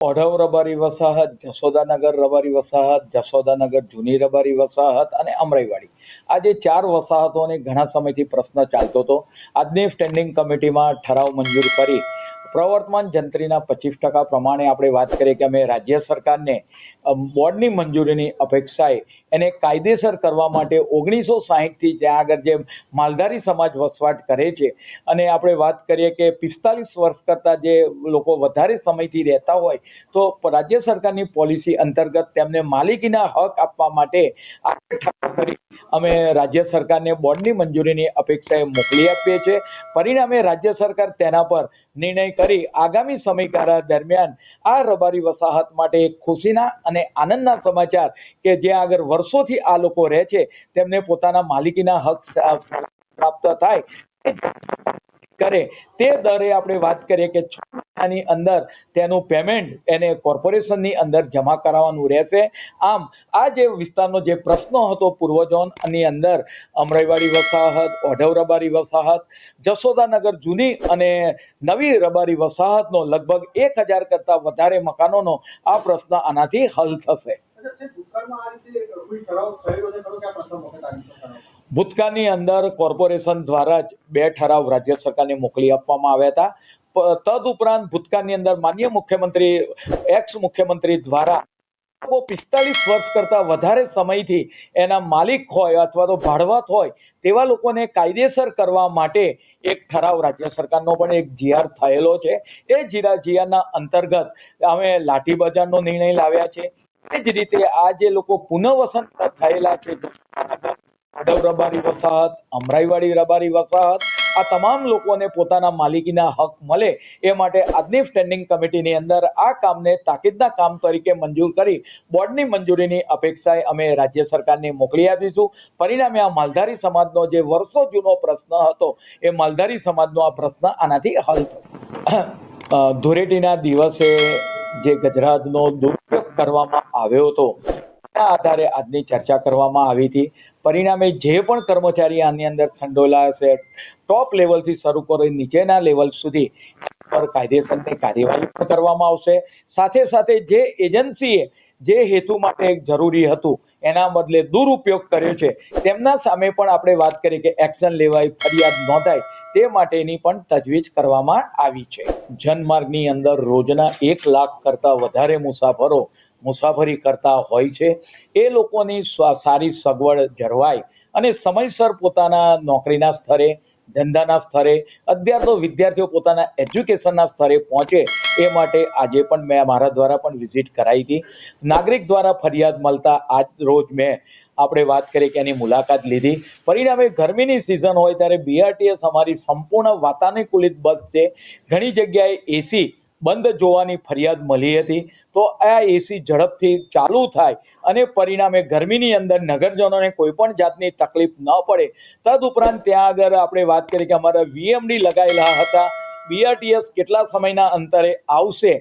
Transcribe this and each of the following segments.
ઓઢવ રબારી વસાહત, જશોદાનગર રબારી વસાહત, જશોદાનગર જૂની રબારી વસાહત અને અમરાઈવાડી, આ જે 4 વસાહતોને ઘણા સમયથી પ્રશ્ન ચાલતો હતો. આજની સ્ટેન્ડિંગ કમિટીમાં ઠરાવ મંજૂર કરી પ્રવર્તમાન જંત્રીના 25% પ્રમાણે આપણે વાત કરીએ કે અમે રાજ્ય સરકારને બોર્ડની મંજૂરીની અપેક્ષાએ એને કાયદેસર કરવા માટે 1960થી જ્યાં આગળ જે માલધારી સમાજ વસવાટ કરે છે અને આપણે વાત કરીએ કે 45 વર્ષ કરતાં જે લોકો વધારે સમયથી રહેતા હોય તો રાજ્ય સરકારની પોલિસી અંતર્ગત તેમને માલિકીના હક આપવા માટે અમે રાજ્ય સરકારને બોર્ડની મંજૂરીની અપેક્ષાએ મોકલી આપીએ છીએ. પરિણામે રાજ્ય સરકાર તેના પર નિર્ણય કરી આગામી સમયગાળા દરમિયાન આ રબારી વસાહત માટે એક ખુશીના અને આનંદના સમાચાર કે જ્યાં આગળ વર્ષોથી આ લોકો રહે છે તેમને પોતાના માલિકીના હક પ્રાપ્ત થાય કરે તે દરે આપણે વાત કરીએ કે 6 મહિનાની અંદર તેનું પેમેન્ટ એને કોર્પોરેશનની અંદર જમા કરાવવાનું રહેશે. આમ આ જે વિસ્તારનો જે પ્રશ્ન હતો પૂર્વ ઝોનની અંદર અમરાઈવાડી વસાહત, ઓઢવ રબારી વસાહત, જશોદાનગર જૂની અને નવી રબારી વસાહતનો લગભગ 1000 કરતાં વધારે મકાનોનો આ પ્રશ્ન આનાથી હલ થશે. ભૂતકાળની અંદર કોર્પોરેશન દ્વારા જ 2 ઠરાવ રાજ્ય સરકારને મોકલી આપવામાં આવ્યા હતા. તદુપરાંત ભૂતકાળની અંદર માનનીય મુખ્યમંત્રી એક્સ મુખ્યમંત્રી દ્વારા 45 વર્ષ કરતાં વધારે સમયથી એના માલિક હોય અથવા તો ભાડવત હોય તેવા લોકોને કાયદેસર કરવા માટે એક ઠરાવ રાજ્ય સરકારનો પણ એક જીઆર થયેલો છે. એ જીઆરના અંતર્ગત અમે લાઠી બજારનો નિર્ણય લાવ્યા છે. એ જ રીતે આ જે લોકો પુનઃવસન થયેલા છે ઓઢવ રબારી વસાહત, અમરાઈવાડી રબારી વસાહત, આ તમામ લોકોને પોતાના માલિકીના હક મળે એ માટે આજની સ્ટેન્ડિંગ કમિટીની અંદર આ કામને તાકીદના કામ તરીકે મંજૂર કરી બોર્ડની મંજૂરીની અપેક્ષાએ અમે રાજ્ય સરકારને મોકલી આપીશું. પરિણામે આ માલધારી સમાજનો જે વર્ષો જૂનો પ્રશ્ન હતો એ માલધારી સમાજનો આ પ્રશ્ન આનાથી હલ થશે. ધૂળેટીના દિવસે જે ગજરાજનો દુરુપયોગ કરવામાં આવ્યો હતો તેના આધારે આજની ચર્ચા કરવામાં આવી હતી. પરિણામે જે પણ કર્મચારી આની અંદર સંડોવાયેલા છે ટોપ લેવલથી શરૂ કરી નીચેના લેવલ સુધી પર કાયદેસરની કાર્યવાહી પણ કરવામાં આવશે. સાથે સાથે જે એજન્સીએ જે હેતુ માટે જરૂરી હતું એના બદલે દુરુપયોગ કર્યો છે તેમના સામે પણ આપણે વાત કરીએ કે એક્શન લેવાય, ફરિયાદ નોંધાય તે માટેની પણ તજવીજ કરવામાં આવી છે. જનમાર્ગની અંદર રોજના 1 લાખ કરતાં વધારે મુસાફરો મુસાફરી કરતા હોય છે. એ લોકોની સારી સગવડ જળવાય અને સમયસર પોતાના નોકરીના સ્થળે, ધંધાના સ્થળે, અત્યાર તો વિદ્યાર્થીઓ પોતાના એજ્યુકેશનના સ્થળે પહોંચે એ માટે આજે પણ મેં મારા દ્વારા પણ વિઝિટ કરાવી હતી. નાગરિક દ્વારા ફરિયાદ મળતા આજ રોજ મેં આપણે વાત કરીએ કે એની મુલાકાત લીધી. પરિણામે ગરમીની સિઝન હોય ત્યારે બીઆરટીએસ અમારી સંપૂર્ણ વાતાનુકૂલિત બસ છે. ઘણી જગ્યાએ એસી બંધ જોવાની ફરિયાદ મળી હતી તો આ એસી ઝડપથી ચાલુ થાય અને પરિણામે ગરમીની અંદર નગરજનોને કોઈ પણ જાતની તકલીફ ન પડે. તદુપરાંત ત્યાં આગળ આપણે વાત કરીએ કે અમારા વીએમડી લગાવેલા હતા. બીઆરટીએસ કેટલા સમયના અંતરે આવશે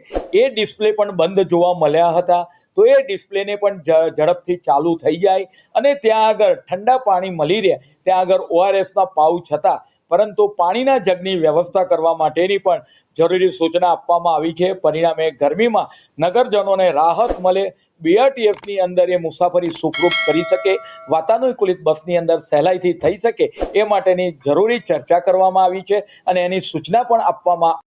એ ડિસ્પ્લે પણ બંધ જોવા મળ્યા હતા. તો એ ડિસ્પ્લેને પણ ઝડપથી ચાલુ થઈ જાય અને ત્યાં આગળ ઠંડા પાણી મળી રહે ત્યાં આગળ ઓઆરએસના પાઉચ હતા પરંતુ પાણીના જગની વ્યવસ્થા કરવા માટેની પણ જરૂરી સૂચના આપવામાં આવી છે. પરિણામે ગરમીમાં નગરજનોને રાહત મળે, બીઆરટીએસની અંદર એ મુસાફરી સુખરૂપ કરી શકે, વાતાનુકૂલિત બસની અંદર સહેલાઈથી થઈ શકે એ માટેની જરૂરી ચર્ચા કરવામાં આવી છે અને એની સૂચના પણ આપવામાં